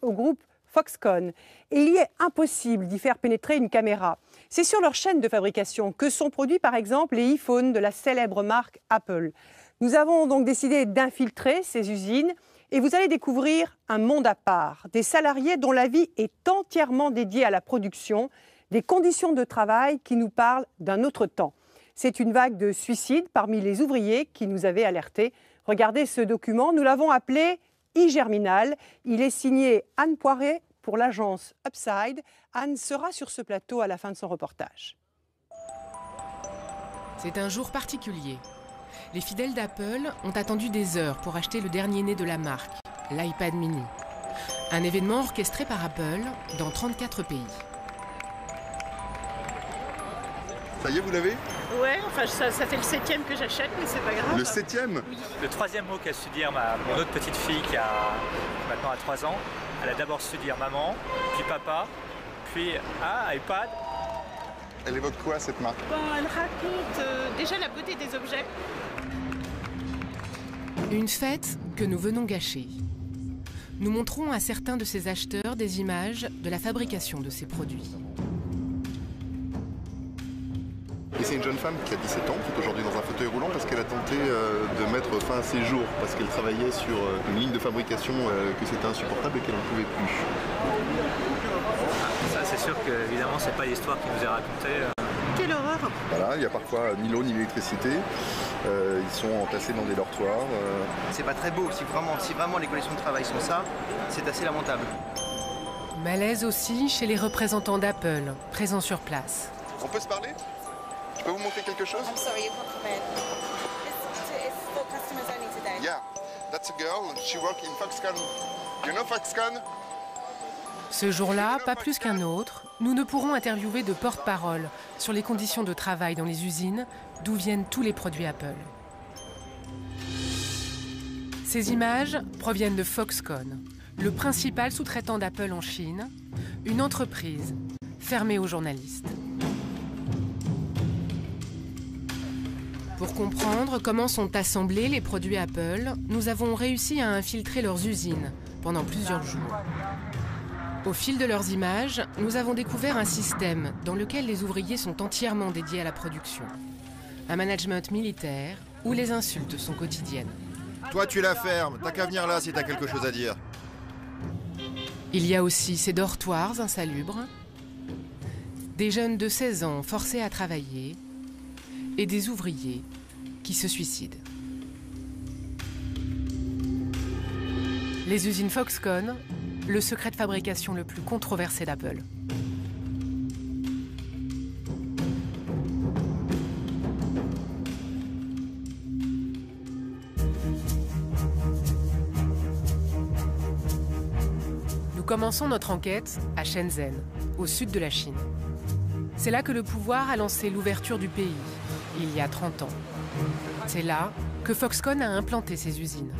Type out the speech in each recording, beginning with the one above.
au groupe Foxconn. Et il y est impossible d'y faire pénétrer une caméra. C'est sur leur chaîne de fabrication que sont produits par exemple les iPhones de la célèbre marque Apple. Nous avons donc décidé d'infiltrer ces usines et vous allez découvrir un monde à part, des salariés dont la vie est entièrement dédiée à la production, des conditions de travail qui nous parlent d'un autre temps. C'est une vague de suicides parmi les ouvriers qui nous avaient alertés. Regardez ce document, nous l'avons appelé e-Germinal. Il est signé Anne Poiré pour l'agence Upside. Anne sera sur ce plateau à la fin de son reportage. C'est un jour particulier. Les fidèles d'Apple ont attendu des heures pour acheter le dernier né de la marque, l'iPad mini. Un événement orchestré par Apple dans 34 pays. Ça y est, vous l'avez? Ouais, enfin ça fait le 7e que j'achète, mais c'est pas grave. Le 7e? Oui. Le 3e mot qu'a su dire mon autre petite fille qui a maintenant 3 ans, elle a d'abord su dire maman, puis papa, puis iPad. Elle évoque quoi cette marque? Bon, elle raconte déjà la beauté des objets. Une fête que nous venons gâcher. Nous montrons à certains de ces acheteurs des images de la fabrication de ces produits. Et c'est une jeune femme qui a 17 ans, qui est aujourd'hui dans un fauteuil roulant parce qu'elle a tenté de mettre fin à ses jours, parce qu'elle travaillait sur une ligne de fabrication que c'était insupportable et qu'elle n'en pouvait plus. Ça, c'est sûr que évidemment, c'est pas l'histoire qui nous est racontée. Quelle horreur! Voilà, il n'y a parfois ni l'eau ni l'électricité. Ils sont entassés dans des dortoirs. C'est pas très beau. Si vraiment les conditions de travail sont ça, c'est assez lamentable. Malaise aussi chez les représentants d'Apple, présents sur place. On peut se parler? Je peux vous montrer quelque chose? I'm sorry, you've not come in. It's for customers only today. Yeah, that's a girl. She works in Foxconn. You know Foxconn? Ce jour-là, pas plus qu'un autre, nous ne pourrons interviewer de porte-parole sur les conditions de travail dans les usines d'où viennent tous les produits Apple. Ces images proviennent de Foxconn, le principal sous-traitant d'Apple en Chine, une entreprise fermée aux journalistes. Pour comprendre comment sont assemblés les produits Apple, nous avons réussi à infiltrer leurs usines pendant plusieurs jours. Au fil de leurs images, nous avons découvert un système dans lequel les ouvriers sont entièrement dédiés à la production. Un management militaire où les insultes sont quotidiennes. Toi, tu la fermes, t'as qu'à venir là si t'as quelque chose à dire. Il y a aussi ces dortoirs insalubres, des jeunes de 16 ans forcés à travailler et des ouvriers qui se suicident. Les usines Foxconn, le secret de fabrication le plus controversé d'Apple. Nous commençons notre enquête à Shenzhen, au sud de la Chine. C'est là que le pouvoir a lancé l'ouverture du pays, il y a 30 ans. C'est là que Foxconn a implanté ses usines.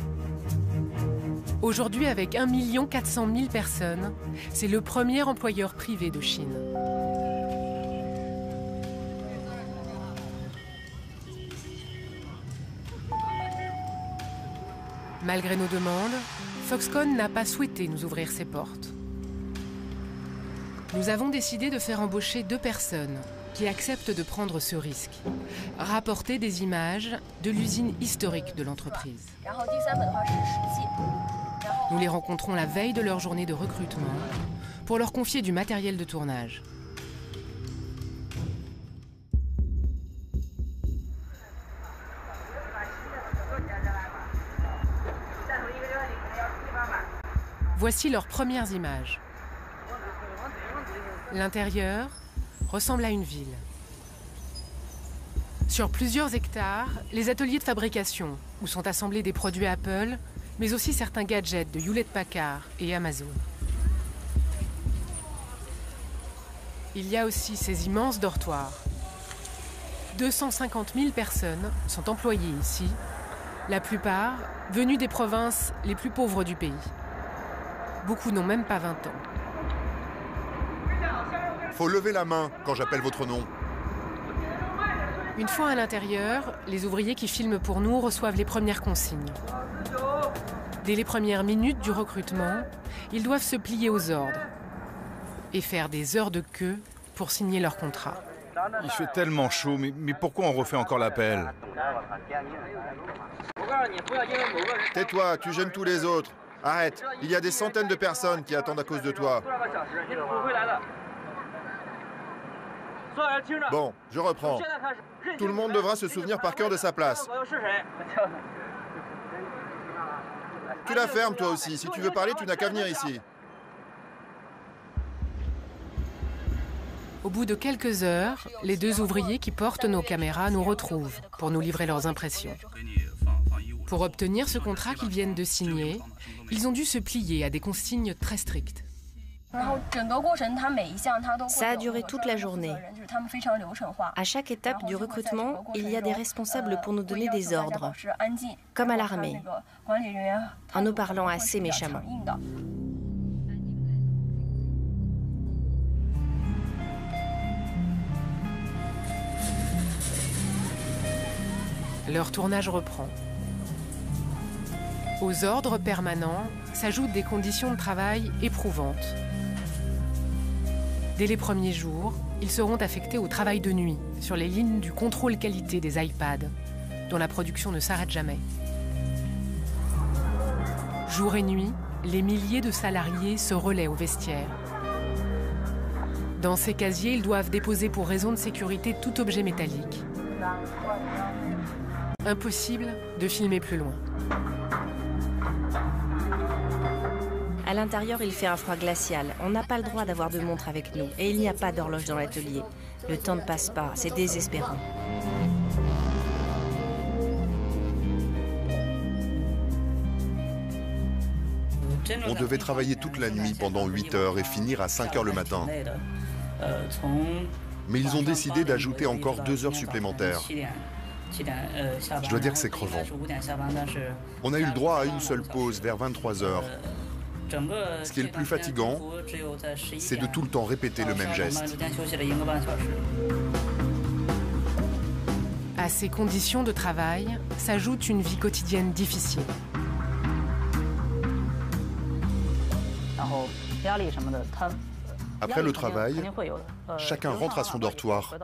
Aujourd'hui, avec 1 400 000 personnes, c'est le premier employeur privé de Chine. Malgré nos demandes, Foxconn n'a pas souhaité nous ouvrir ses portes. Nous avons décidé de faire embaucher 2 personnes qui acceptent de prendre ce risque, rapporter des images de l'usine historique de l'entreprise. Nous les rencontrons la veille de leur journée de recrutement pour leur confier du matériel de tournage. Voici leurs premières images. L'intérieur ressemble à une ville. Sur plusieurs hectares, les ateliers de fabrication, où sont assemblés des produits Apple, mais aussi certains gadgets de Hewlett-Packard et Amazon. Il y a aussi ces immenses dortoirs. 250 000 personnes sont employées ici, la plupart venues des provinces les plus pauvres du pays. Beaucoup n'ont même pas 20 ans. Faut lever la main quand j'appelle votre nom. Une fois à l'intérieur, les ouvriers qui filment pour nous reçoivent les premières consignes. Dès les premières minutes du recrutement, ils doivent se plier aux ordres et faire des heures de queue pour signer leur contrat. Il fait tellement chaud, mais pourquoi on refait encore l'appel? Tais-toi, tu gênes tous les autres. Arrête, il y a des centaines de personnes qui attendent à cause de toi. Bon, je reprends. Tout le monde devra se souvenir par cœur de sa place. Tu la fermes toi aussi. Si tu veux parler, tu n'as qu'à venir ici. Au bout de quelques heures, les deux ouvriers qui portent nos caméras nous retrouvent pour nous livrer leurs impressions. Pour obtenir ce contrat qu'ils viennent de signer, ils ont dû se plier à des consignes très strictes. Ça a duré toute la journée. À chaque étape du recrutement, il y a des responsables pour nous donner des ordres, comme à l'armée, en nous parlant assez méchamment. Leur tournage reprend. Aux ordres permanents s'ajoutent des conditions de travail éprouvantes. Dès les premiers jours, ils seront affectés au travail de nuit, sur les lignes du contrôle qualité des iPads, dont la production ne s'arrête jamais. Jour et nuit, les milliers de salariés se relaient au vestiaire. Dans ces casiers, ils doivent déposer pour raison de sécurité tout objet métallique. Impossible de filmer plus loin. À l'intérieur, il fait un froid glacial. On n'a pas le droit d'avoir de montre avec nous. Et il n'y a pas d'horloge dans l'atelier. Le temps ne passe pas, c'est désespérant. On devait travailler toute la nuit pendant 8 heures et finir à 5 heures le matin. Mais ils ont décidé d'ajouter encore 2 heures supplémentaires. Je dois dire que c'est crevant. On a eu le droit à une seule pause vers 23 heures. Ce qui est le plus fatigant, c'est de tout le temps répéter le même geste. À ces conditions de travail s'ajoute une vie quotidienne difficile. Après le travail, chacun rentre à son dortoir.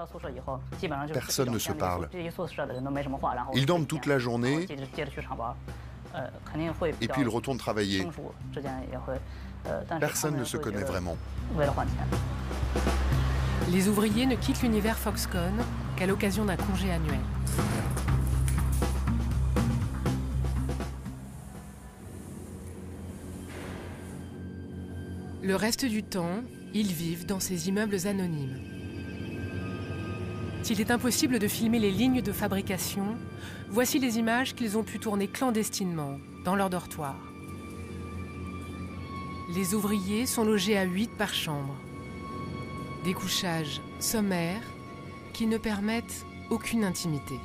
Personne ne se parle. Ils dorment toute la journée et puis ils retournent travailler. Personne ne se connaît vraiment. Les ouvriers ne quittent l'univers Foxconn qu'à l'occasion d'un congé annuel. Le reste du temps, ils vivent dans ces immeubles anonymes. S'il est impossible de filmer les lignes de fabrication, voici les images qu'ils ont pu tourner clandestinement dans leur dortoir. Les ouvriers sont logés à 8 par chambre. Des couchages sommaires qui ne permettent aucune intimité.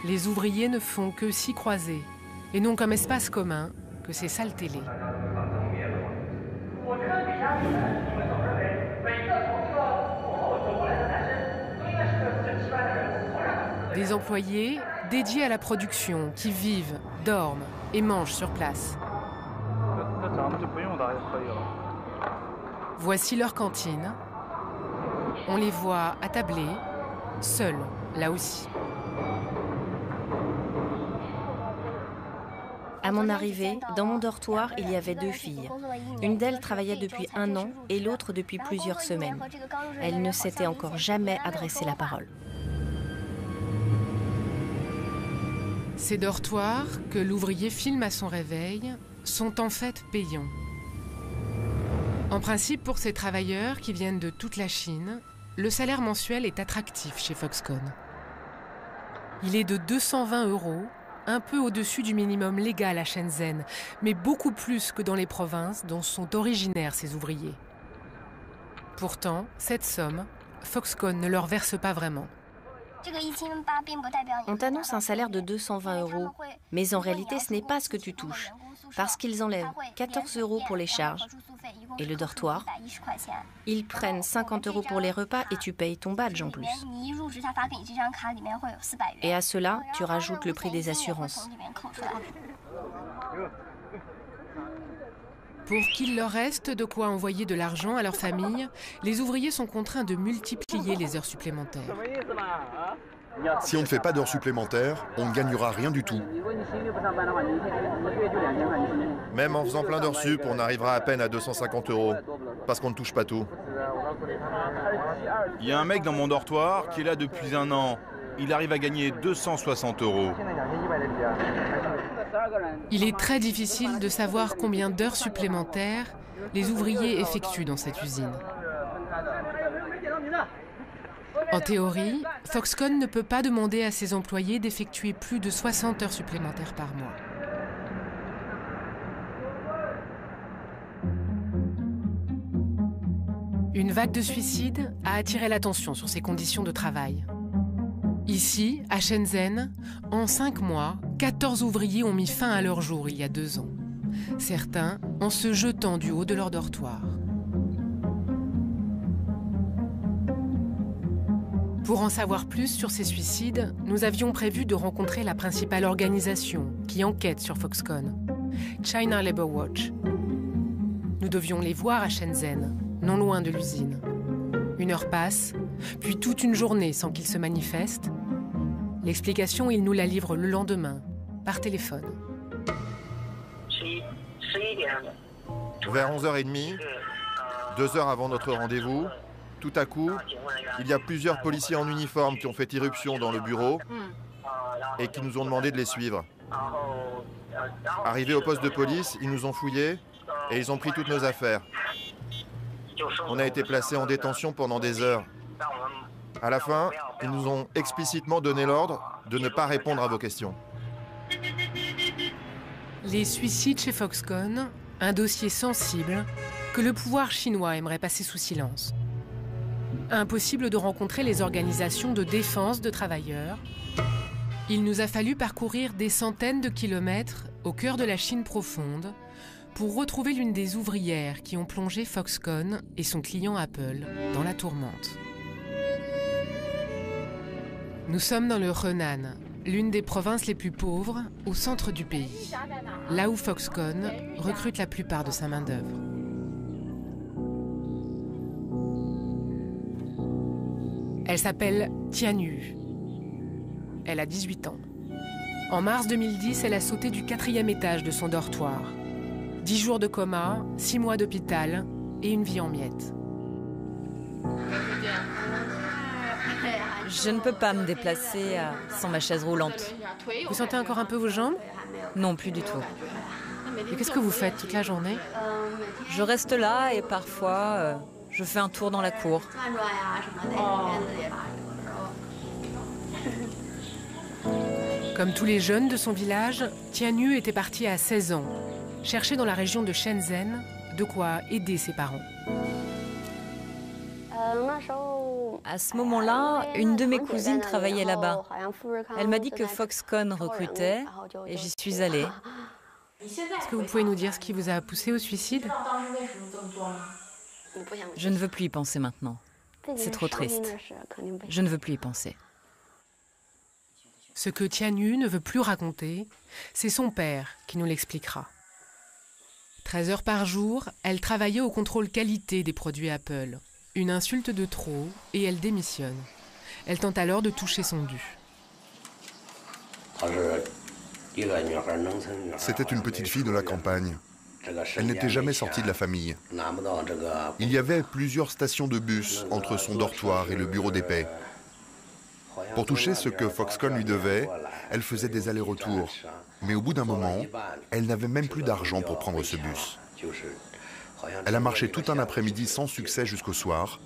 Les ouvriers ne font que s'y croiser et n'ont comme espace commun que ces salles télé. Des employés dédiés à la production qui vivent, dorment et mangent sur place. Voici leur cantine. On les voit attablés, seuls, là aussi. À mon arrivée, dans mon dortoir, il y avait 2 filles. Une d'elles travaillait depuis 1 an et l'autre depuis plusieurs semaines. Elle ne s'était encore jamais adressé la parole. Ces dortoirs, que l'ouvrier filme à son réveil, sont en fait payants. En principe, pour ces travailleurs qui viennent de toute la Chine, le salaire mensuel est attractif chez Foxconn. Il est de 220 €, un peu au-dessus du minimum légal à Shenzhen, mais beaucoup plus que dans les provinces dont sont originaires ces ouvriers. Pourtant, cette somme, Foxconn ne leur verse pas vraiment. On t'annonce un salaire de 220 €, mais en réalité, ce n'est pas ce que tu touches, parce qu'ils enlèvent 14 € pour les charges et le dortoir. Ils prennent 50 € pour les repas et tu payes ton badge en plus. Et à cela, tu rajoutes le prix des assurances. Pour qu'il leur reste de quoi envoyer de l'argent à leur famille, les ouvriers sont contraints de multiplier les heures supplémentaires. Si on ne fait pas d'heures supplémentaires, on ne gagnera rien du tout. Même en faisant plein d'heures sup, on arrivera à peine à 250 €, parce qu'on ne touche pas tout. Il y a un mec dans mon dortoir qui est là depuis 1 an. Il arrive à gagner 260 €. Il est très difficile de savoir combien d'heures supplémentaires les ouvriers effectuent dans cette usine. En théorie, Foxconn ne peut pas demander à ses employés d'effectuer plus de 60 heures supplémentaires par mois. Une vague de suicides a attiré l'attention sur ces conditions de travail. Ici, à Shenzhen, en 5 mois, 14 ouvriers ont mis fin à leur jour il y a 2 ans. Certains en se jetant du haut de leur dortoir. Pour en savoir plus sur ces suicides, nous avions prévu de rencontrer la principale organisation qui enquête sur Foxconn, China Labour Watch. Nous devions les voir à Shenzhen, non loin de l'usine. 1 heure passe, puis toute une journée sans qu'ils se manifestent. L'explication, ils nous la livrent le lendemain, par téléphone. Vers 11h30, 2 heures avant notre rendez-vous, tout à coup, il y a plusieurs policiers en uniforme qui ont fait irruption dans le bureau et qui nous ont demandé de les suivre. Arrivés au poste de police, ils nous ont fouillés et ils ont pris toutes nos affaires. On a été placés en détention pendant des heures. À la fin, ils nous ont explicitement donné l'ordre de ne pas répondre à vos questions. Les suicides chez Foxconn, un dossier sensible que le pouvoir chinois aimerait passer sous silence. Impossible de rencontrer les organisations de défense de travailleurs. Il nous a fallu parcourir des centaines de kilomètres au cœur de la Chine profonde pour retrouver l'une des ouvrières qui ont plongé Foxconn et son client Apple dans la tourmente. Nous sommes dans le Henan, l'une des provinces les plus pauvres au centre du pays, là où Foxconn recrute la plupart de sa main-d'œuvre. Elle s'appelle Tian Yu. Elle a 18 ans. En mars 2010, elle a sauté du 4e étage de son dortoir. 10 jours de coma, 6 mois d'hôpital et une vie en miettes. Je ne peux pas me déplacer sans ma chaise roulante. Vous sentez encore un peu vos jambes? Non, plus du tout. Et qu'est-ce que vous faites toute la journée? Je reste là et parfois, je fais un tour dans la cour. Comme tous les jeunes de son village, Tian Yu était partie à 16 ans, chercher dans la région de Shenzhen de quoi aider ses parents. À ce moment-là, une de mes cousines travaillait là-bas. Elle m'a dit que Foxconn recrutait et j'y suis allée. Est-ce que vous pouvez nous dire ce qui vous a poussé au suicide? Je ne veux plus y penser maintenant. C'est trop triste. Je ne veux plus y penser. Ce que Tian Yu ne veut plus raconter, c'est son père qui nous l'expliquera. 13 heures par jour, elle travaillait au contrôle qualité des produits Apple. Une insulte de trop et elle démissionne. Elle tente alors de toucher son dû. C'était une petite fille de la campagne. Elle n'était jamais sortie de la famille. Il y avait plusieurs stations de bus entre son dortoir et le bureau des paix. Pour toucher ce que Foxconn lui devait, elle faisait des allers-retours. Mais au bout d'un moment, elle n'avait même plus d'argent pour prendre ce bus. Elle a marché tout un après-midi sans succès jusqu'au soir.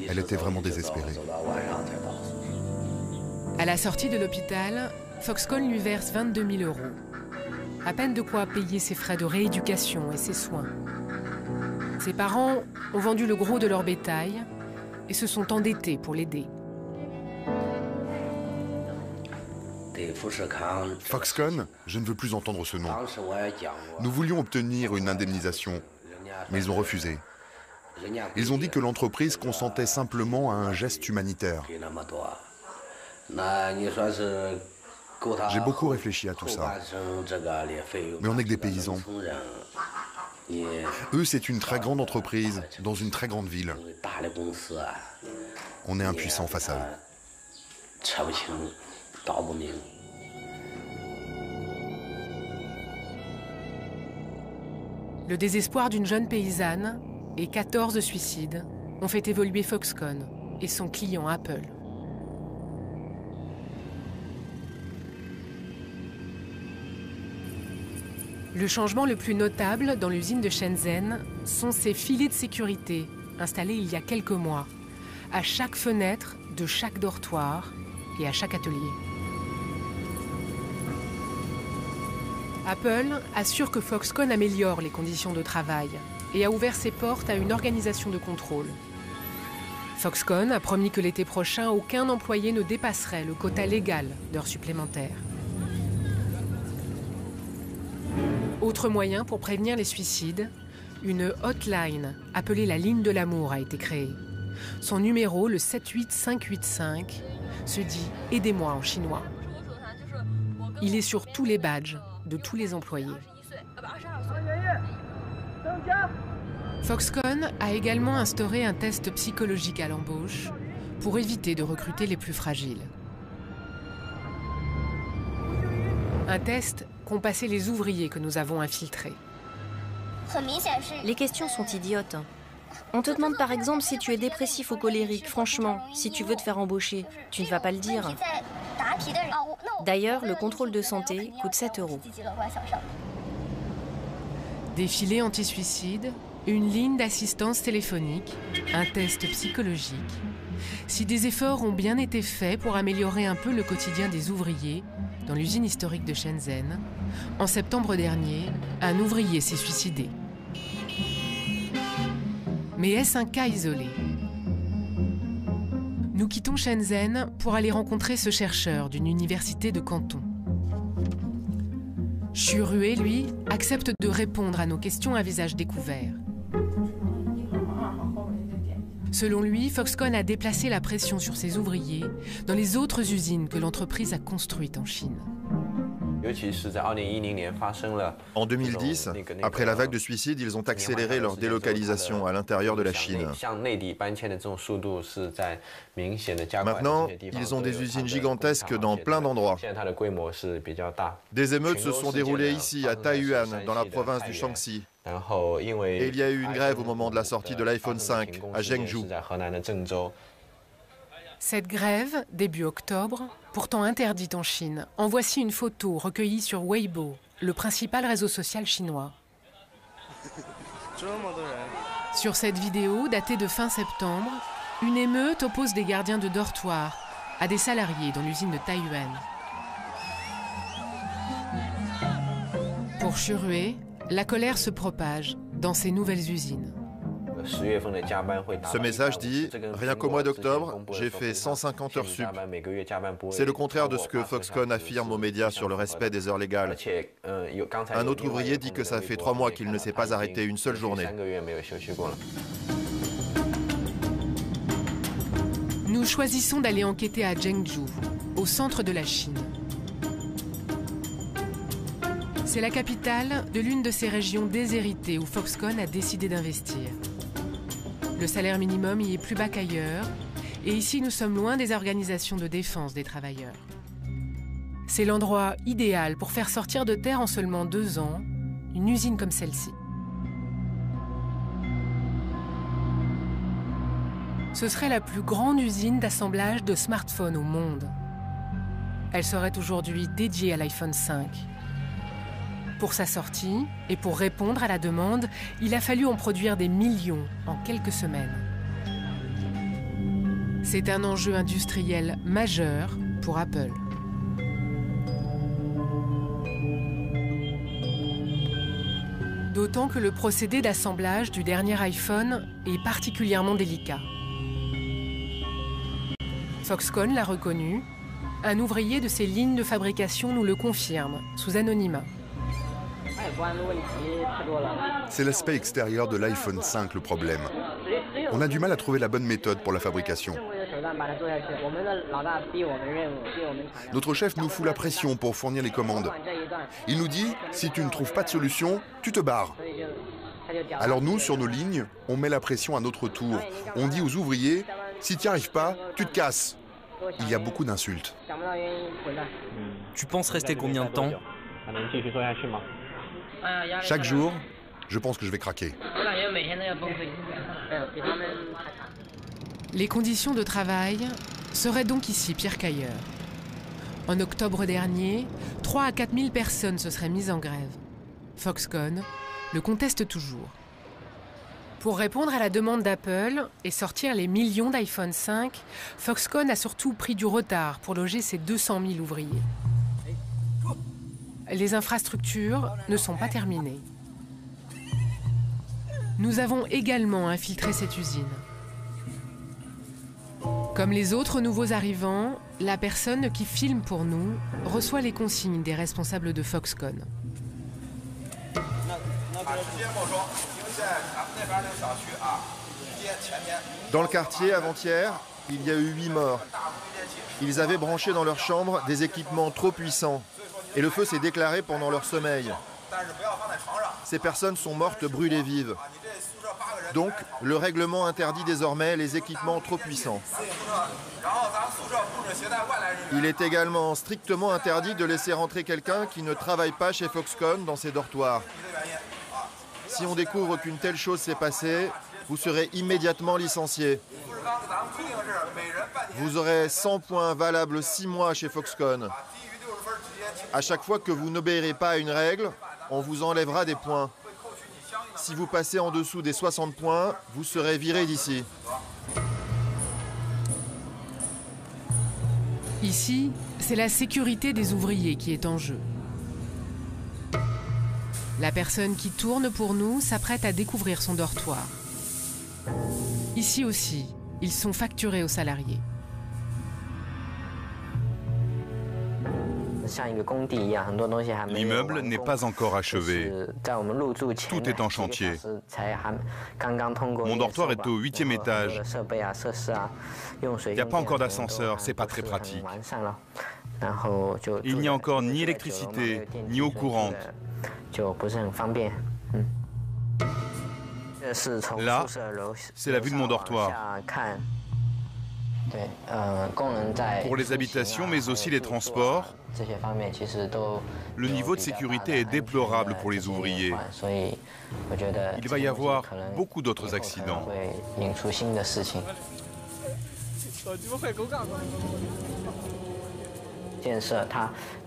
Elle était vraiment désespérée. À la sortie de l'hôpital, Foxconn lui verse 22 000 €. À peine de quoi payer ses frais de rééducation et ses soins. Ses parents ont vendu le gros de leur bétail et se sont endettés pour l'aider. Foxconn, je ne veux plus entendre ce nom. Nous voulions obtenir une indemnisation, mais ils ont refusé. Ils ont dit que l'entreprise consentait simplement à un geste humanitaire. J'ai beaucoup réfléchi à tout ça. Mais on n'est que des paysans. Eux, c'est une très grande entreprise, dans une très grande ville. On est impuissants face à eux. Le désespoir d'une jeune paysanne et 14 suicides ont fait évoluer Foxconn et son client Apple. Le changement le plus notable dans l'usine de Shenzhen sont ces filets de sécurité installés il y a quelques mois, à chaque fenêtre de chaque dortoir et à chaque atelier. Apple assure que Foxconn améliore les conditions de travail et a ouvert ses portes à une organisation de contrôle. Foxconn a promis que l'été prochain, aucun employé ne dépasserait le quota légal d'heures supplémentaires. Autre moyen pour prévenir les suicides, une hotline appelée la ligne de l'amour a été créée. Son numéro, le 78585, se dit « Aidez-moi » en chinois. Il est sur tous les badges de tous les employés. Foxconn a également instauré un test psychologique à l'embauche pour éviter de recruter les plus fragiles. Un test qu'ont passé les ouvriers que nous avons infiltrés. Les questions sont idiotes. On te demande par exemple si tu es dépressif ou colérique. Franchement, si tu veux te faire embaucher, tu ne vas pas le dire. D'ailleurs, le contrôle de santé coûte 7 €. Des filets anti-suicide, une ligne d'assistance téléphonique, un test psychologique. Si des efforts ont bien été faits pour améliorer un peu le quotidien des ouvriers dans l'usine historique de Shenzhen, en septembre dernier, un ouvrier s'est suicidé. Mais est-ce un cas isolé? Nous quittons Shenzhen pour aller rencontrer ce chercheur d'une université de Canton. Xu Rui, lui, accepte de répondre à nos questions à visage découvert. Selon lui, Foxconn a déplacé la pression sur ses ouvriers dans les autres usines que l'entreprise a construites en Chine. En 2010, après la vague de suicides, ils ont accéléré leur délocalisation à l'intérieur de la Chine. Maintenant, ils ont des usines gigantesques dans plein d'endroits. Des émeutes se sont déroulées ici, à Taiyuan, dans la province du Shaanxi. Et il y a eu une grève au moment de la sortie de l'iPhone 5 à Zhengzhou. Cette grève, début octobre, pourtant interdite en Chine, en voici une photo recueillie sur Weibo, le principal réseau social chinois. Sur cette vidéo, datée de fin septembre, une émeute oppose des gardiens de dortoir à des salariés dans l'usine de Taiyuan. Pour Xu Rui, la colère se propage dans ces nouvelles usines. Ce message dit « Rien qu'au mois d'octobre, j'ai fait 150 heures sup ». C'est le contraire de ce que Foxconn affirme aux médias sur le respect des heures légales. Un autre ouvrier dit que ça fait 3 mois qu'il ne s'est pas arrêté une seule journée. Nous choisissons d'aller enquêter à Zhengzhou, au centre de la Chine. C'est la capitale de l'une de ces régions déshéritées où Foxconn a décidé d'investir. Le salaire minimum y est plus bas qu'ailleurs, et ici nous sommes loin des organisations de défense des travailleurs. C'est l'endroit idéal pour faire sortir de terre en seulement 2 ans une usine comme celle-ci. Ce serait la plus grande usine d'assemblage de smartphones au monde. Elle serait aujourd'hui dédiée à l'iPhone 5. Pour sa sortie, et pour répondre à la demande, il a fallu en produire des millions en quelques semaines. C'est un enjeu industriel majeur pour Apple. D'autant que le procédé d'assemblage du dernier iPhone est particulièrement délicat. Foxconn l'a reconnu, Un ouvrier de ces lignes de fabrication nous le confirme, sous anonymat. C'est l'aspect extérieur de l'iPhone 5 le problème. On a du mal à trouver la bonne méthode pour la fabrication. Notre chef nous fout la pression pour fournir les commandes. Il nous dit, si tu ne trouves pas de solution, tu te barres. Alors nous, sur nos lignes, on met la pression à notre tour. On dit aux ouvriers, si tu n'y arrives pas, tu te casses. Il y a beaucoup d'insultes. Tu penses rester combien de temps? Chaque jour, je pense que je vais craquer. Les conditions de travail seraient donc ici pires qu'ailleurs. En octobre dernier, 3 à 4 000 personnes se seraient mises en grève. Foxconn le conteste toujours. Pour répondre à la demande d'Apple et sortir les millions d'iPhone 5, Foxconn a surtout pris du retard pour loger ses 200 000 ouvriers. Les infrastructures ne sont pas terminées. Nous avons également infiltré cette usine. Comme les autres nouveaux arrivants, la personne qui filme pour nous reçoit les consignes des responsables de Foxconn. Dans le quartier, avant-hier, il y a eu 8 morts. Ils avaient branché dans leur chambre des équipements trop puissants et le feu s'est déclaré pendant leur sommeil. Ces personnes sont mortes brûlées vives. Donc, le règlement interdit désormais les équipements trop puissants. Il est également strictement interdit de laisser rentrer quelqu'un qui ne travaille pas chez Foxconn dans ses dortoirs. Si on découvre qu'une telle chose s'est passée, vous serez immédiatement licencié. Vous aurez 100 points valables 6 mois chez Foxconn. À chaque fois que vous n'obéirez pas à une règle, on vous enlèvera des points. Si vous passez en dessous des 60 points, vous serez viré d'ici. Ici, c'est la sécurité des ouvriers qui est en jeu. La personne qui tourne pour nous s'apprête à découvrir son dortoir. Ici aussi, ils sont facturés aux salariés. L'immeuble n'est pas encore achevé. Tout est en chantier. Mon dortoir est au 8e étage. Il n'y a pas encore d'ascenseur, c'est pas très pratique. Il n'y a encore ni électricité, ni eau courante. Là, c'est la vue de mon dortoir. Pour les habitations, mais aussi les transports, le niveau de sécurité est déplorable pour les ouvriers. Il va y avoir beaucoup d'autres accidents.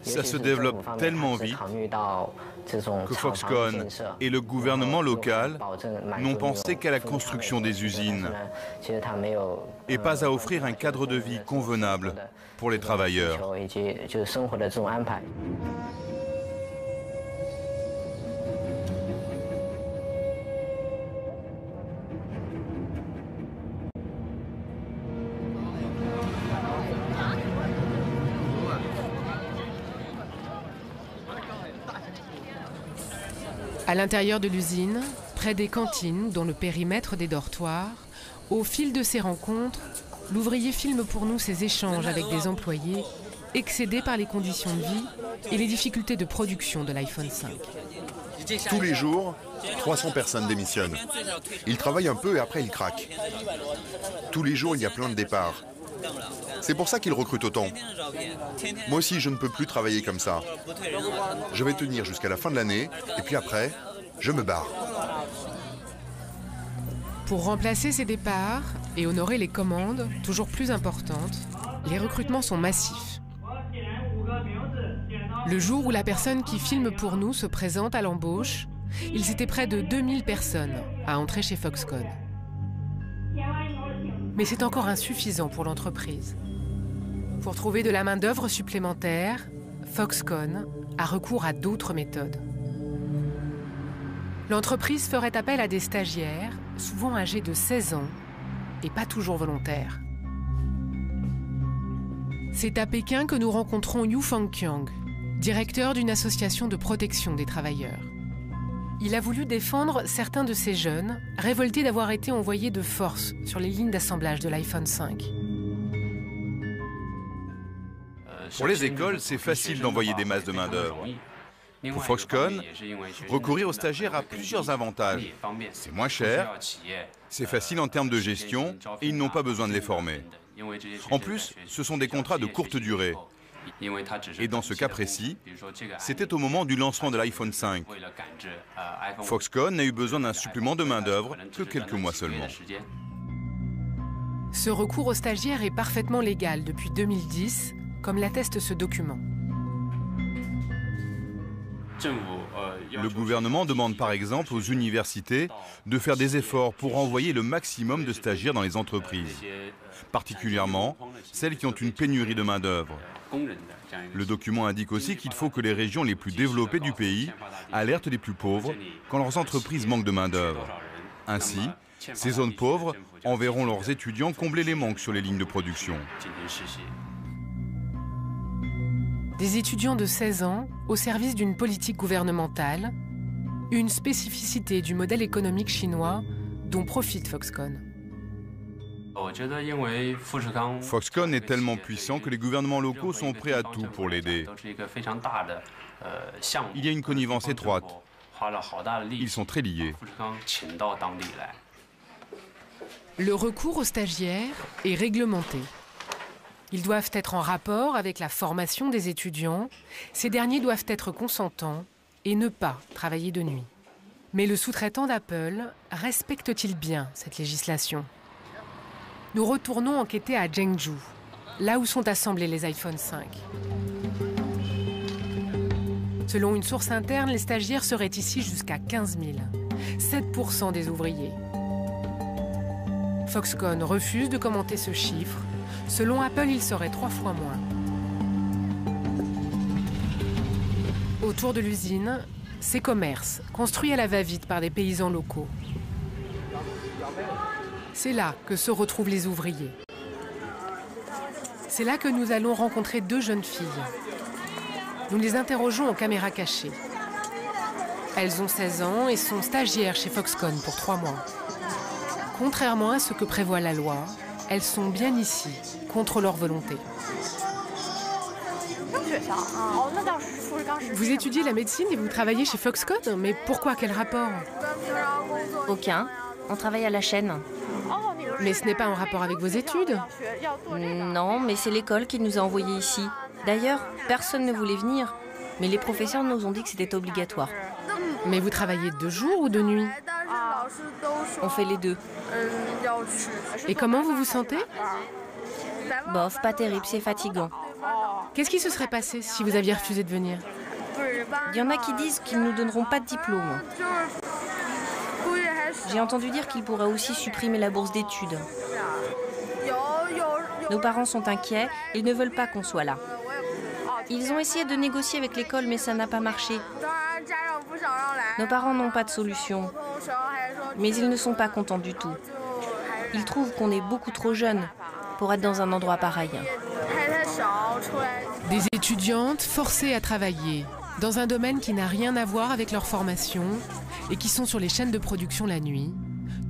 Ça se développe tellement vite que Foxconn et le gouvernement local n'ont pensé qu'à la construction des usines et pas à offrir un cadre de vie convenable pour les travailleurs. À l'intérieur de l'usine, près des cantines, dans le périmètre des dortoirs, au fil de ces rencontres, l'ouvrier filme pour nous ses échanges avec des employés excédés par les conditions de vie et les difficultés de production de l'iPhone 5. Tous les jours, 300 personnes démissionnent. Ils travaillent un peu et après ils craquent. Tous les jours, il y a plein de départs. C'est pour ça qu'ils recrutent autant. Moi aussi, je ne peux plus travailler comme ça. Je vais tenir jusqu'à la fin de l'année, et puis après, je me barre. Pour remplacer ces départs et honorer les commandes, toujours plus importantes, les recrutements sont massifs. Le jour où la personne qui filme pour nous se présente à l'embauche, ils étaient près de 2000 personnes à entrer chez Foxconn. Mais c'est encore insuffisant pour l'entreprise. Pour trouver de la main-d'œuvre supplémentaire, Foxconn a recours à d'autres méthodes. L'entreprise ferait appel à des stagiaires, souvent âgés de 16 ans, et pas toujours volontaires. C'est à Pékin que nous rencontrons Yu Fangqiang, directeur d'une association de protection des travailleurs. Il a voulu défendre certains de ces jeunes, révoltés d'avoir été envoyés de force sur les lignes d'assemblage de l'iPhone 5. Pour les écoles, c'est facile d'envoyer des masses de main-d'œuvre. Pour Foxconn, recourir aux stagiaires a plusieurs avantages. C'est moins cher, c'est facile en termes de gestion et ils n'ont pas besoin de les former. En plus, ce sont des contrats de courte durée. Et dans ce cas précis, c'était au moment du lancement de l'iPhone 5. Foxconn n'a eu besoin d'un supplément de main-d'œuvre que quelques mois seulement. Ce recours aux stagiaires est parfaitement légal depuis 2010, comme l'atteste ce document. Le gouvernement demande par exemple aux universités de faire des efforts pour envoyer le maximum de stagiaires dans les entreprises, particulièrement celles qui ont une pénurie de main-d'œuvre. Le document indique aussi qu'il faut que les régions les plus développées du pays alertent les plus pauvres quand leurs entreprises manquent de main-d'œuvre. Ainsi, ces zones pauvres enverront leurs étudiants combler les manques sur les lignes de production. Des étudiants de 16 ans au service d'une politique gouvernementale, une spécificité du modèle économique chinois dont profite Foxconn. Foxconn est tellement puissant que les gouvernements locaux sont prêts à tout pour l'aider. Il y a une connivence étroite. Ils sont très liés. Le recours aux stagiaires est réglementé. Ils doivent être en rapport avec la formation des étudiants. Ces derniers doivent être consentants et ne pas travailler de nuit. Mais le sous-traitant d'Apple respecte-t-il bien cette législation? Nous retournons enquêter à Zhengzhou, là où sont assemblés les iPhone 5. Selon une source interne, les stagiaires seraient ici jusqu'à 15 000, 7% des ouvriers. Foxconn refuse de commenter ce chiffre. Selon Apple, il serait 3 fois moins. Autour de l'usine, ces commerces, construits à la va-vite par des paysans locaux. C'est là que se retrouvent les ouvriers. C'est là que nous allons rencontrer 2 jeunes filles. Nous les interrogeons en caméra cachée. Elles ont 16 ans et sont stagiaires chez Foxconn pour 3 mois. Contrairement à ce que prévoit la loi, elles sont bien ici, contre leur volonté. Vous étudiez la médecine et vous travaillez chez Foxconn, mais pourquoi? Quel rapport? Aucun. On travaille à la chaîne. Mais ce n'est pas en rapport avec vos études? Non, mais c'est l'école qui nous a envoyés ici. D'ailleurs, personne ne voulait venir, mais les professeurs nous ont dit que c'était obligatoire. Mais vous travaillez de jour ou de nuit? On fait les deux. Et comment vous vous sentez? Bof, pas terrible, c'est fatigant. Qu'est-ce qui se serait passé si vous aviez refusé de venir? Il y en a qui disent qu'ils ne nous donneront pas de diplôme. J'ai entendu dire qu'ils pourraient aussi supprimer la bourse d'études. Nos parents sont inquiets, ils ne veulent pas qu'on soit là. Ils ont essayé de négocier avec l'école, mais ça n'a pas marché. Nos parents n'ont pas de solution. Mais ils ne sont pas contents du tout. Ils trouvent qu'on est beaucoup trop jeunes pour être dans un endroit pareil. Des étudiantes forcées à travailler dans un domaine qui n'a rien à voir avec leur formation et qui sont sur les chaînes de production la nuit.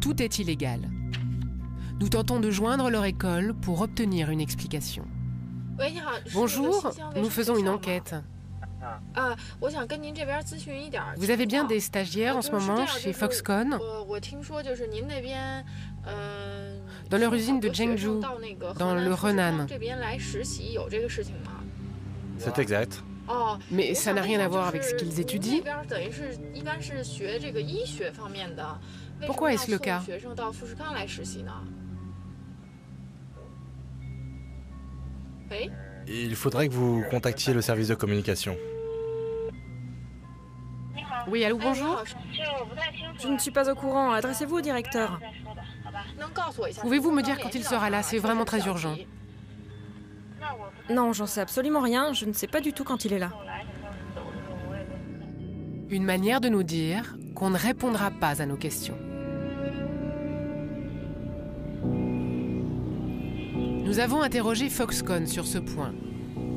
Tout est illégal. Nous tentons de joindre leur école pour obtenir une explication. Bonjour, nous faisons une enquête. Vous avez bien des stagiaires en ce moment chez Foxconn? Dans leur usine de Zhengzhou, dans le Henan. C'est exact. Mais ça n'a rien à voir avec ce qu'ils étudient. Pourquoi est-ce le cas? Il faudrait que vous contactiez le service de communication. Oui, allô, bonjour. Je ne suis pas au courant. Adressez-vous au directeur. Pouvez-vous me dire quand il sera là? C'est vraiment très urgent. Non, j'en sais absolument rien. Je ne sais pas du tout quand il est là. Une manière de nous dire qu'on ne répondra pas à nos questions. Nous avons interrogé Foxconn sur ce point.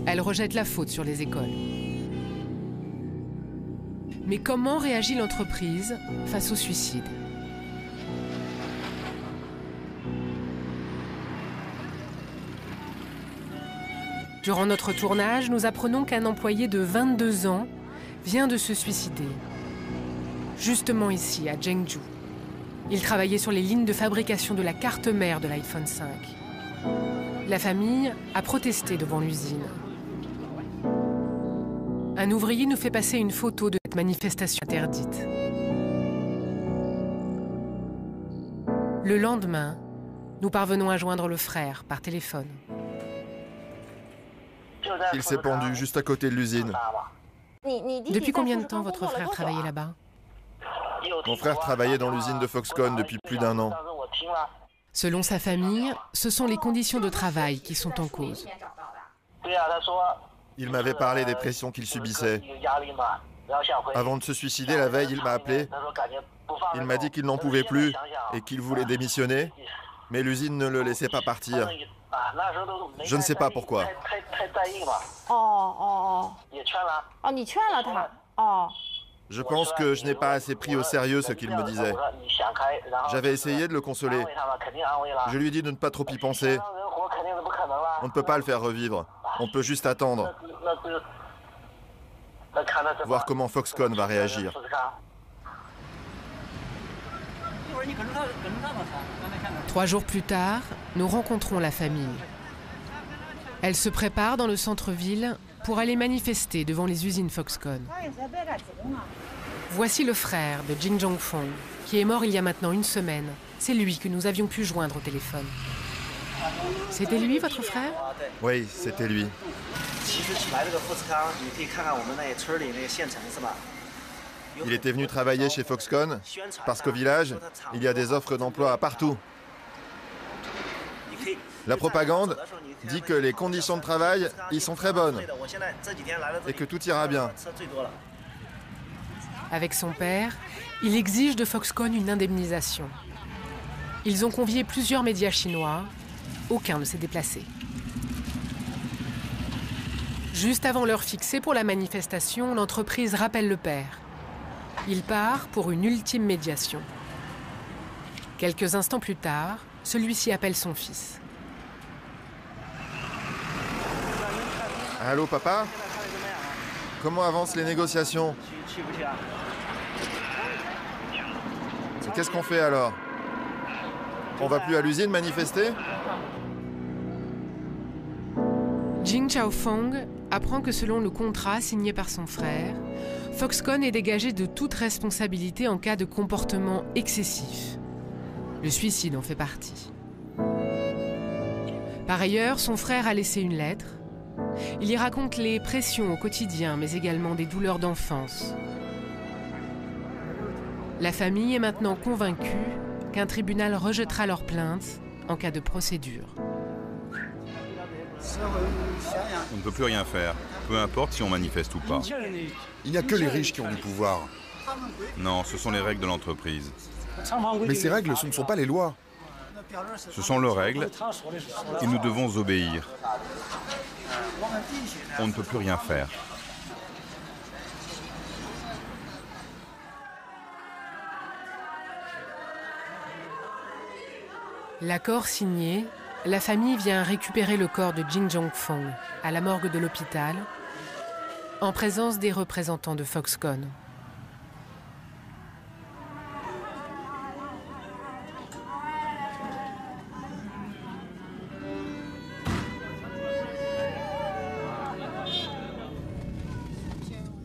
Elle rejette la faute sur les écoles. Mais comment réagit l'entreprise face au suicide ? Durant notre tournage, nous apprenons qu'un employé de 22 ans vient de se suicider. Justement ici, à Zhengzhou. Il travaillait sur les lignes de fabrication de la carte mère de l'iPhone 5. La famille a protesté devant l'usine. Un ouvrier nous fait passer une photo de cette manifestation interdite. Le lendemain, nous parvenons à joindre le frère par téléphone. Il s'est pendu juste à côté de l'usine. Depuis combien de temps votre frère travaillait là-bas ? Mon frère travaillait dans l'usine de Foxconn depuis plus d'1 an. Selon sa famille, ce sont les conditions de travail qui sont en cause. Il m'avait parlé des pressions qu'il subissait. Avant de se suicider la veille, il m'a appelé. Il m'a dit qu'il n'en pouvait plus et qu'il voulait démissionner, mais l'usine ne le laissait pas partir. Je ne sais pas pourquoi. Je pense que je n'ai pas assez pris au sérieux ce qu'il me disait. J'avais essayé de le consoler. Je lui ai dit de ne pas trop y penser. On ne peut pas le faire revivre. On peut juste attendre. Voir comment Foxconn va réagir. Trois jours plus tard, nous rencontrons la famille. Elle se prépare dans le centre-ville pour aller manifester devant les usines Foxconn. Voici le frère de Jin Zhongfeng, qui est mort il y a maintenant 1 semaine. C'est lui que nous avions pu joindre au téléphone. C'était lui, votre frère ? Oui, c'était lui. Il était venu travailler chez Foxconn parce qu'au village, il y a des offres d'emploi partout. La propagande dit que les conditions de travail y sont très bonnes et que tout ira bien. Avec son père, il exige de Foxconn une indemnisation. Ils ont convié plusieurs médias chinois. Aucun ne s'est déplacé. Juste avant l'heure fixée pour la manifestation, l'entreprise rappelle le père. Il part pour une ultime médiation. Quelques instants plus tard, celui-ci appelle son fils. Allô, papa ? Comment avancent les négociations ? Qu'est-ce qu'on fait alors ? On va plus à l'usine manifester ? Jing Chaofeng apprend que selon le contrat signé par son frère, Foxconn est dégagé de toute responsabilité en cas de comportement excessif. Le suicide en fait partie. Par ailleurs, son frère a laissé une lettre. Il y raconte les pressions au quotidien, mais également des douleurs d'enfance. La famille est maintenant convaincue qu'un tribunal rejettera leur plainte en cas de procédure. On ne peut plus rien faire, peu importe si on manifeste ou pas. Il n'y a que les riches qui ont du pouvoir. Non, ce sont les règles de l'entreprise. Mais ces règles, ce ne sont pas les lois. Ce sont leurs règles et nous devons obéir. On ne peut plus rien faire. L'accord signé, la famille vient récupérer le corps de Jin Zhongfeng à la morgue de l'hôpital, en présence des représentants de Foxconn.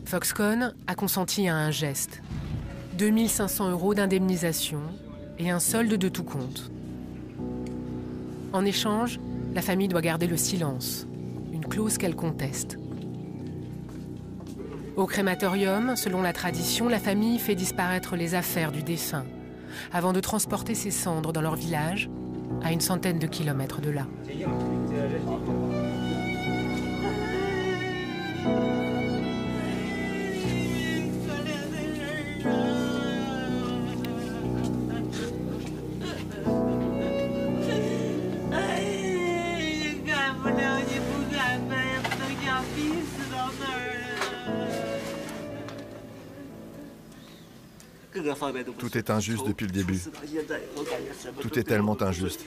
Foxconn a consenti à un geste. 2 500 € d'indemnisation et un solde de tout compte. En échange, la famille doit garder le silence, une clause qu'elle conteste. Au crématorium, selon la tradition, la famille fait disparaître les affaires du défunt avant de transporter ses cendres dans leur village, à une centaine de kilomètres de là. Tout est injuste depuis le début. Tout est tellement injuste.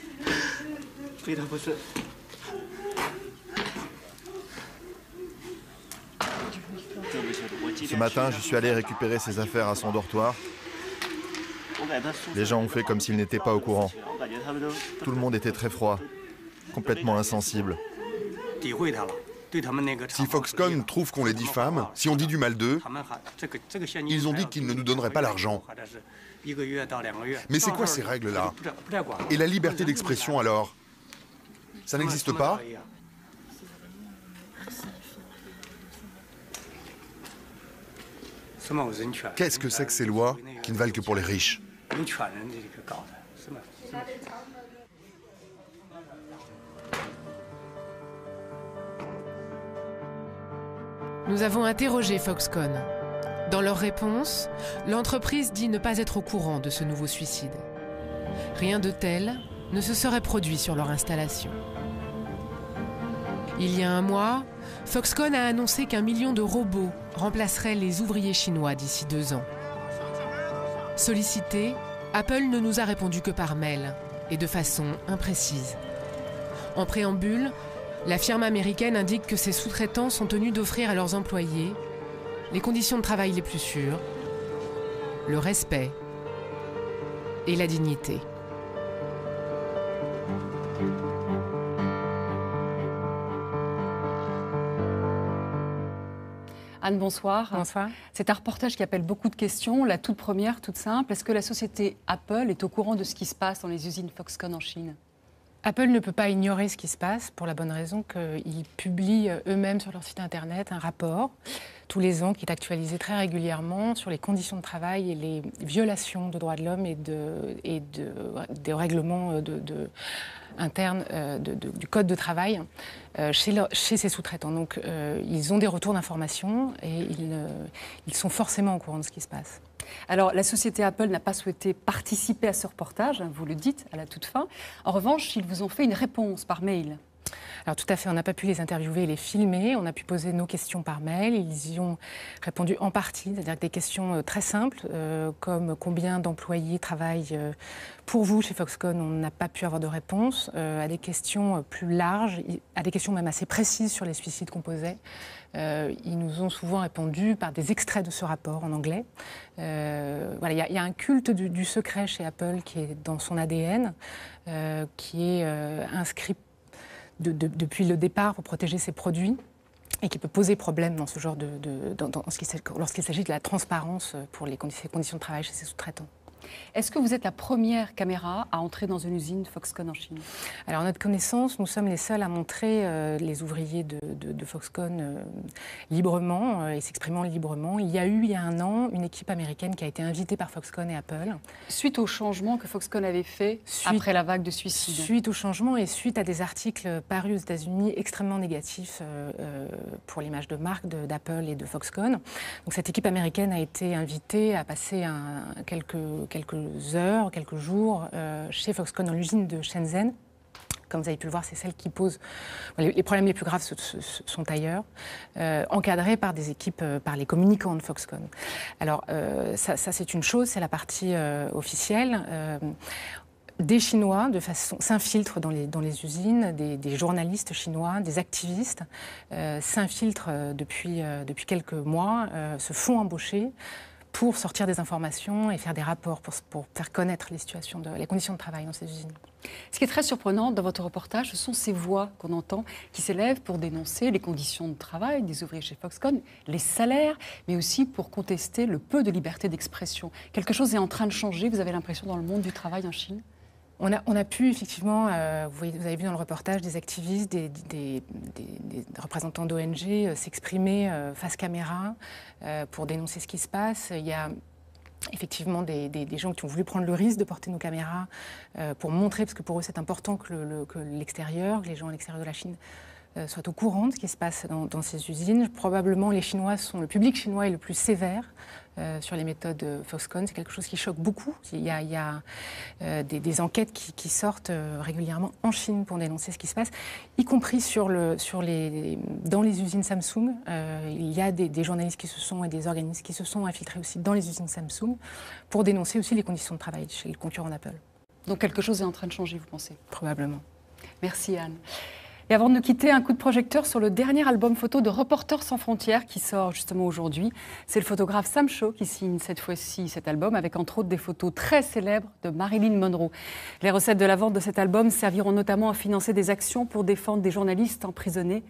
Ce matin, je suis allé récupérer ses affaires à son dortoir. Les gens ont fait comme s'ils n'étaient pas au courant. Tout le monde était très froid, complètement insensible. Si Foxconn trouve qu'on les diffame, si on dit du mal d'eux, ils ont dit qu'ils ne nous donneraient pas l'argent. Mais c'est quoi ces règles-là? Et la liberté d'expression alors? Ça n'existe pas? Qu'est-ce que c'est que ces lois qui ne valent que pour les riches? Nous avons interrogé Foxconn. Dans leur réponse, l'entreprise dit ne pas être au courant de ce nouveau suicide. Rien de tel ne se serait produit sur leur installation. Il y a un mois, Foxconn a annoncé qu'1 million de robots remplaceraient les ouvriers chinois d'ici 2 ans. Sollicité, Apple ne nous a répondu que par mail et de façon imprécise. En préambule, la firme américaine indique que ses sous-traitants sont tenus d'offrir à leurs employés les conditions de travail les plus sûres, le respect et la dignité. Anne, bonsoir. Bonsoir. C'est un reportage qui appelle beaucoup de questions. La toute première, toute simple, est-ce que la société Apple est au courant de ce qui se passe dans les usines Foxconn en Chine? Apple ne peut pas ignorer ce qui se passe pour la bonne raison qu'ils publient eux-mêmes sur leur site internet un rapport tous les ans qui est actualisé très régulièrement sur les conditions de travail et les violations de droits de l'homme et des règlements internes du code de travail chez ces sous-traitants. Donc ils ont des retours d'informations et ils sont forcément au courant de ce qui se passe. Alors, la société Apple n'a pas souhaité participer à ce reportage, vous le dites à la toute fin. En revanche, ils vous ont fait une réponse par mail. Alors tout à fait, on n'a pas pu les interviewer et les filmer, on a pu poser nos questions par mail, ils y ont répondu en partie, c'est-à-dire des questions très simples, comme combien d'employés travaillent pour vous chez Foxconn, on n'a pas pu avoir de réponse, à des questions plus larges, à des questions même assez précises sur les suicides qu'on posait. Ils nous ont souvent répondu par des extraits de ce rapport en anglais. Voilà, il y a un culte du secret chez Apple qui est dans son ADN, qui est inscrit depuis le départ pour protéger ses produits et qui peut poser problème dans ce genre lorsqu'il s'agit de la transparence pour les conditions de travail chez ses sous-traitants. Est-ce que vous êtes la première caméra à entrer dans une usine Foxconn en Chine? Alors, à notre connaissance, nous sommes les seuls à montrer les ouvriers de Foxconn librement et s'exprimant librement. Il y a eu, il y a 1 an, une équipe américaine qui a été invitée par Foxconn et Apple. Suite au changement que Foxconn avait fait après la vague de suicides. Suite au changement et suite à des articles parus aux États-Unis extrêmement négatifs pour l'image de marque d'Apple et de Foxconn. Donc, cette équipe américaine a été invitée à passer quelques heures, quelques jours chez Foxconn dans l'usine de Shenzhen. Comme vous avez pu le voir, c'est celle qui pose... Les problèmes les plus graves sont ailleurs, encadrés par des équipes, par les communicants de Foxconn. Alors, ça c'est une chose, c'est la partie officielle. Des Chinois s'infiltrent dans les usines, des journalistes chinois, des activistes s'infiltrent depuis quelques mois, se font embaucher pour sortir des informations et faire des rapports, pour faire connaître les conditions de travail dans ces usines. Ce qui est très surprenant dans votre reportage, ce sont ces voix qu'on entend qui s'élèvent pour dénoncer les conditions de travail des ouvriers chez Foxconn, les salaires, mais aussi pour contester le peu de liberté d'expression. Quelque chose est en train de changer, vous avez l'impression, dans le monde du travail en Chine ? On a pu effectivement, vous avez vu dans le reportage, des activistes, des représentants d'ONG s'exprimer face caméra pour dénoncer ce qui se passe. Il y a effectivement des gens qui ont voulu prendre le risque de porter nos caméras pour montrer, parce que pour eux c'est important que l'extérieur, les gens à l'extérieur de la Chine soit au courant de ce qui se passe dans ces usines. Probablement, le public chinois est le plus sévère sur les méthodes Foxconn. C'est quelque chose qui choque beaucoup. Il y a des enquêtes qui sortent régulièrement en Chine pour dénoncer ce qui se passe, y compris dans les usines Samsung. Il y a des journalistes et des organismes qui se sont infiltrés aussi dans les usines Samsung pour dénoncer aussi les conditions de travail chez le concurrent d'Apple. Donc quelque chose est en train de changer, vous pensez? Probablement. Merci Anne. Et avant de nous quitter, un coup de projecteur sur le dernier album photo de Reporters sans frontières qui sort justement aujourd'hui. C'est le photographe Sam Shaw qui signe cette fois-ci cet album avec entre autres des photos très célèbres de Marilyn Monroe. Les recettes de la vente de cet album serviront notamment à financer des actions pour défendre des journalistes emprisonnés